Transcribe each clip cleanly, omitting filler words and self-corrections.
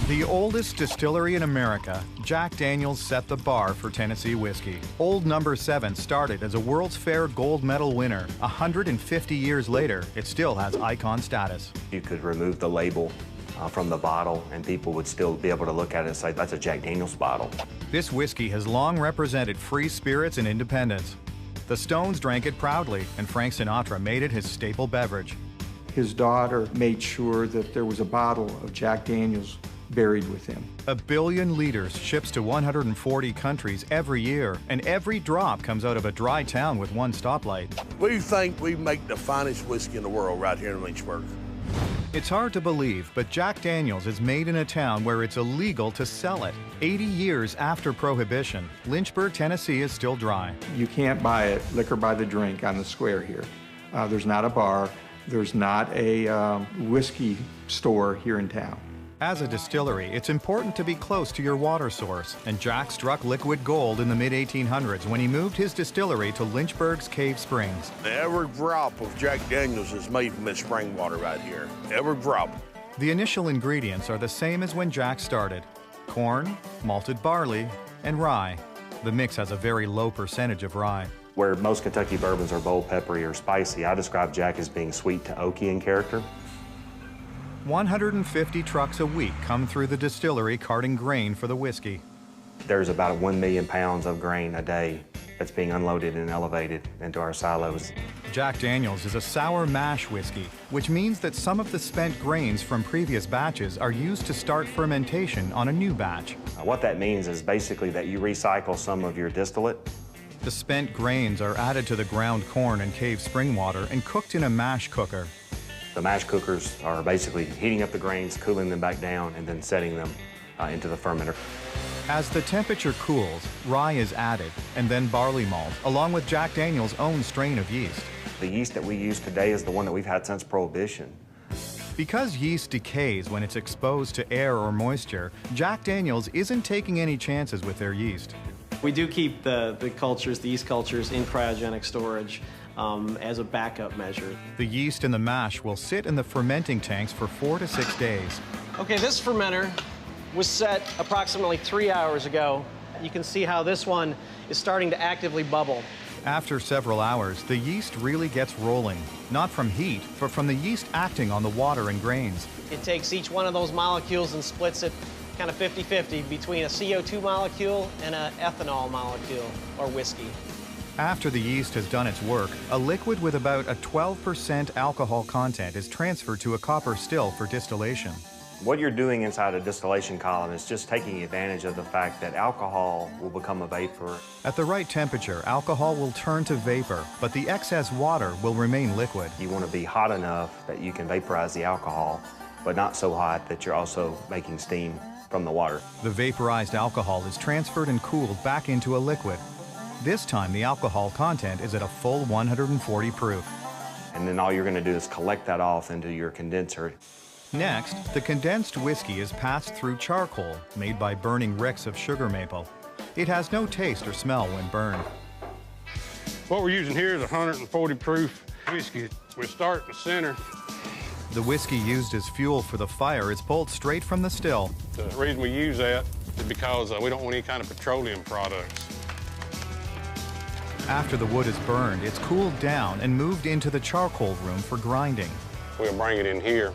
The oldest distillery in America, Jack Daniel's set the bar for Tennessee whiskey. Old Number 7 started as a World's Fair gold medal winner. 150 years later, it still has icon status. You could remove the label from the bottle and people would still be able to look at it and say, that's a Jack Daniel's bottle. This whiskey has long represented free spirits and independence. The Stones drank it proudly, and Frank Sinatra made it his staple beverage. His daughter made sure that there was a bottle of Jack Daniel's buried with him. 1 billion liters ships to 140 countries every year, and every drop comes out of a dry town with one stoplight. We think we make the finest whiskey in the world right here in Lynchburg. It's hard to believe, but Jack Daniel's is made in a town where it's illegal to sell it. 80 years after Prohibition, Lynchburg, Tennessee is still dry. You can't buy it liquor by the drink on the square here. There's not a bar. There's not a whiskey store here in town. As a distillery, it's important to be close to your water source, and Jack struck liquid gold in the mid-1800s when he moved his distillery to Lynchburg's Cave Springs. Every drop of Jack Daniel's is made from this spring water right here. Every drop. The initial ingredients are the same as when Jack started: corn, malted barley, and rye. The mix has a very low percentage of rye. Where most Kentucky bourbons are bold, peppery, or spicy, I describe Jack as being sweet to oaky in character. 150 trucks a week come through the distillery carting grain for the whiskey. There's about 1 million pounds of grain a day that's being unloaded and elevated into our silos. Jack Daniel's is a sour mash whiskey, which means that some of the spent grains from previous batches are used to start fermentation on a new batch. What that means is basically that you recycle some of your distillate. The spent grains are added to the ground corn and cave spring water and cooked in a mash cooker. The mash cookers are basically heating up the grains, cooling them back down, and then setting them into the fermenter. As the temperature cools, rye is added, and then barley malt, along with Jack Daniel's own strain of yeast. The yeast that we use today is the one that we've had since Prohibition. Because yeast decays when it's exposed to air or moisture, Jack Daniel's isn't taking any chances with their yeast. We do keep the yeast cultures, in cryogenic storage as a backup measure. The yeast in the mash will sit in the fermenting tanks for 4 to 6 days. Okay, this fermenter was set approximately 3 hours ago. You can see how this one is starting to actively bubble. After several hours, the yeast really gets rolling, not from heat, but from the yeast acting on the water and grains. It takes each one of those molecules and splits it kind of 50-50 between a CO2 molecule and an ethanol molecule, or whiskey. After the yeast has done its work, a liquid with about a 12% alcohol content is transferred to a copper still for distillation. What you're doing inside a distillation column is just taking advantage of the fact that alcohol will become a vapor. At the right temperature, alcohol will turn to vapor, but the excess water will remain liquid. You want to be hot enough that you can vaporize the alcohol, but not so hot that you're also making steam from the water. The vaporized alcohol is transferred and cooled back into a liquid. This time, the alcohol content is at a full 140 proof. And then all you're going to do is collect that off into your condenser. Next, the condensed whiskey is passed through charcoal, made by burning ricks of sugar maple. It has no taste or smell when burned. What we're using here is 140 proof whiskey. We start in the center. The whiskey used as fuel for the fire is pulled straight from the still. The reason we use that is because we don't want any kind of petroleum products. After the wood is burned, it's cooled down and moved into the charcoal room for grinding. We'll bring it in here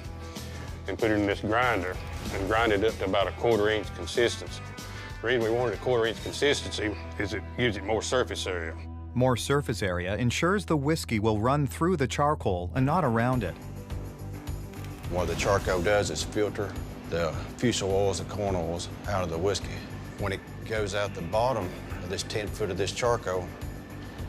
and put it in this grinder and grind it up to about a 1/4 inch consistency. The reason we wanted a 1/4 inch consistency is it gives it more surface area. More surface area ensures the whiskey will run through the charcoal and not around it. What the charcoal does is filter the fusel oils and corn oils out of the whiskey. When it goes out the bottom of this 10 foot of this charcoal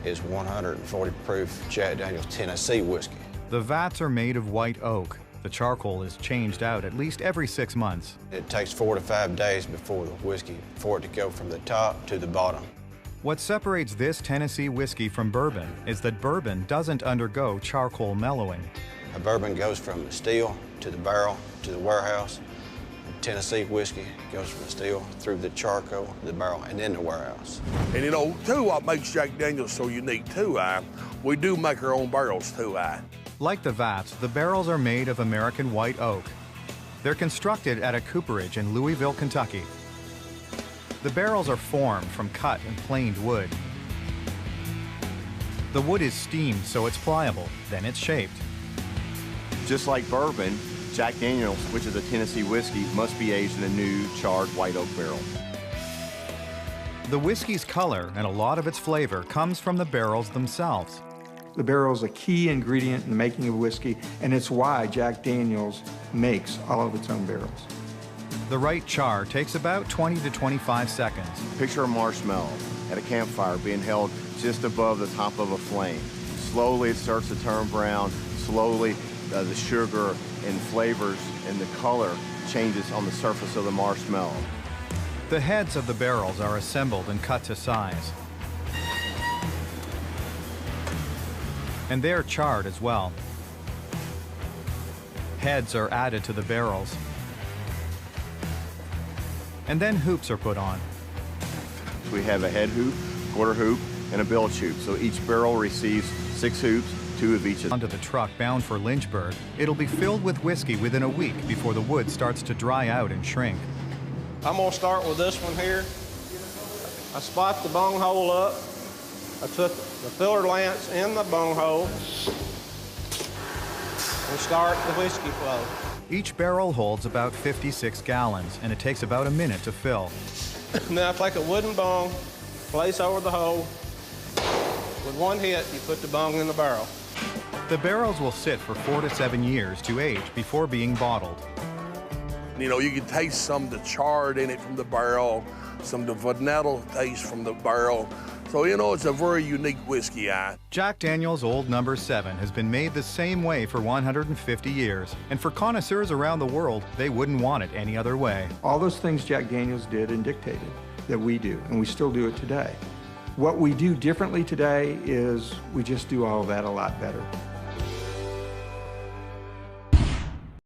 is 140 proof Jack Daniel's Tennessee whiskey. The vats are made of white oak. The charcoal is changed out at least every 6 months. It takes 4 to 5 days before the whiskey for it to go from the top to the bottom. What separates this Tennessee whiskey from bourbon is that bourbon doesn't undergo charcoal mellowing. A bourbon goes from the still to the barrel to the warehouse. Tennessee whiskey goes from the still through the charcoal, the barrel, and then the warehouse. And you know, too, what makes Jack Daniel's so unique too, we do make our own barrels too, Like the vats, the barrels are made of American white oak. They're constructed at a cooperage in Louisville, Kentucky. The barrels are formed from cut and planed wood. The wood is steamed so it's pliable, then it's shaped. Just like bourbon, Jack Daniel's, which is a Tennessee whiskey, must be aged in a new charred white oak barrel. The whiskey's color and a lot of its flavor comes from the barrels themselves. The barrel is a key ingredient in the making of whiskey, and it's why Jack Daniel's makes all of its own barrels. The right char takes about 20 to 25 seconds. Picture a marshmallow at a campfire being held just above the top of a flame. Slowly it starts to turn brown. Slowly the sugar and flavors and the color changes on the surface of the marshmallow. The heads of the barrels are assembled and cut to size. And they're charred as well. Heads are added to the barrels. And then hoops are put on. We have a head hoop, quarter hoop, and a bilge hoop. So each barrel receives 6 hoops, 2 of each. Onto the truck bound for Lynchburg, it'll be filled with whiskey within a week before the wood starts to dry out and shrink. I'm gonna start with this one here. I spot the bung hole up. I took the filler lance in the bung hole and start the whiskey flow. Each barrel holds about 56 gallons, and it takes about a minute to fill. Now I take a wooden bung, place over the hole. With one hit, you put the bung in the barrel. The barrels will sit for 4 to 7 years to age before being bottled. You know, you can taste some of the charred in it from the barrel, some of the vanilla taste from the barrel. So, you know, it's a very unique whiskey. Jack Daniel's Old No. 7 has been made the same way for 150 years. And for connoisseurs around the world, they wouldn't want it any other way. All those things Jack Daniel's did and dictated that we do, and we still do it today. What we do differently today is we just do all of that a lot better.